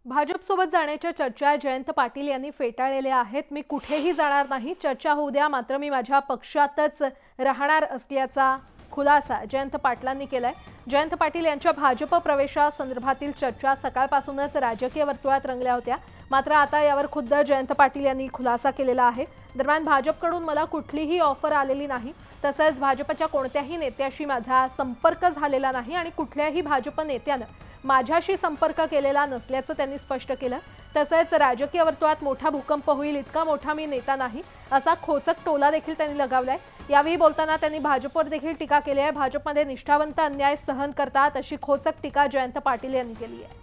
भाजपसोबत जाण्याच्या चर्चा जयंत पाटील यांनी फेटाळलेल्या आहेत। मी कुठेही जाणार नाही, चर्चा होऊ द्या, मात्र मी माझ्या पक्षातच राहणार असल्याचा खुलासा जयंत पाटलांनी केलाय। जयंत पाटील यांच्या भाजप प्रवेशासंदर्भातील चर्चा सकाळपासूनच राजकीय वर्तुळात रंगल्या होत्या, मात्र आता यावर खुद्द जयंत पाटील यांनी खुलासा केलेला आहे। दरम्यान भाजपकडून मला कुठलीही ऑफर आलेली नाही, तसंच भाजपच्या कोणत्याही नेत्याशी माझा संपर्क झालेला नाही आणि कुठल्याही भाजप नेत्यानं माझ्याशी संपर्क केलेला नसल्याचं त्यांनी स्पष्ट केलं। तसंच राजकीय वर्तुळात मोठा भूकंप होईल इतका मोठा मी नेता नाही असा खोचक टोला देखील त्यांनी लगावलाय। यावेळी बोलताना त्यांनी भाजपवर देखील टीका केली आहे। भाजपमध्ये निष्ठावंत अन्याय सहन करतात अशी खोचक टीका जयंत पाटील यांनी केली आहे।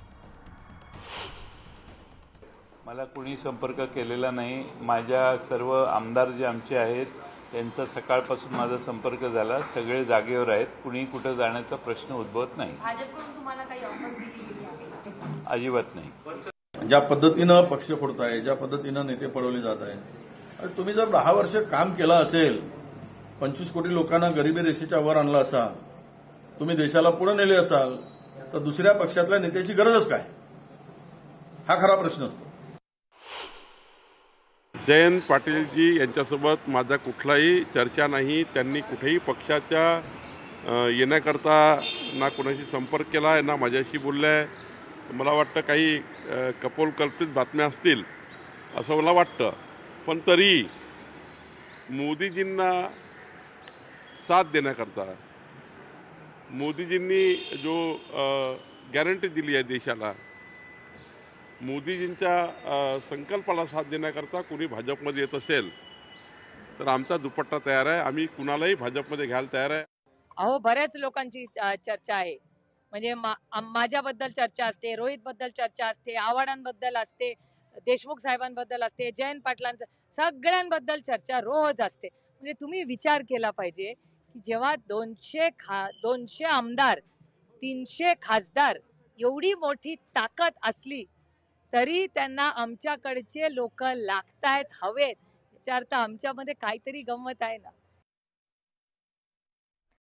मला कोणी संपर्क केलेला नाही। माझ्या सर्व आमदार जे आमचे आहेत त्यांचा सकाळपासून माझा संपर्क झाला, सगळे जागेवर आहेत, कुणी कुठे जाण्याचा प्रश्न उद्भवत नाही। भाजपकडून तुम्हाला काही ऑफर दिली गेली आहे? अजिबात नाही। ज्या पद्धतीनं पक्ष फोडताय, ज्या पद्धतीनं नेते पडवले जात आहे, आणि तुम्ही जर 10 वर्ष काम केलं असेल, 25 कोटी लोकांना गरिबी रेषेच्या वर आणलं असाल, तुम्ही देशाला पुढे नेले असाल, तर दुसऱ्या पक्षातल्या नेत्याची गरजच काय, हा खरा प्रश्न असतो। जयंत पाटीलजी यांच्यासोबत माझा कुठलाही चर्चा नाही। त्यांनी कुठेही पक्षाच्या येण्याकरता ना कोणाशी संपर्क केला आहे, ना माझ्याशी बोलले आहे। मला वाटतं काही कपोलकल्पित बातम्या असतील असं मला वाटतं, पण तरी मोदीजींना साथ देण्याकरता मोदीजींनी जो गॅरंटी दिली आहे देशाला, मोदीजींच्या संकल्पाला साथ देण्याकरता कोणी भाजपमध्ये येत असेल तर आमचा दुपट्टा तयार आहे। आम्ही कुणालाही भाजपमध्ये घ्यायला तयार आहे। अहो, बऱ्याच लोकांची चर्चा आहे, म्हणजे माझ्याबद्दल चर्चा असते, रोहितबद्दल चर्चा असते, आव्हाडांबद्दल असते, देशमुख साहेबांबद्दल असते, जयंत पाटलांचं, सगळ्यांबद्दल चर्चा रोज असते। म्हणजे तुम्ही विचार केला पाहिजे की जेव्हा 200 आमदार, 300 खासदार, एवढी मोठी ताकद असली तरी त्यांना आमच्याकडचे लोक लागतायत, हवेत, याचा अर्थ आमच्यामध्ये काहीतरी गंमत आहे ना।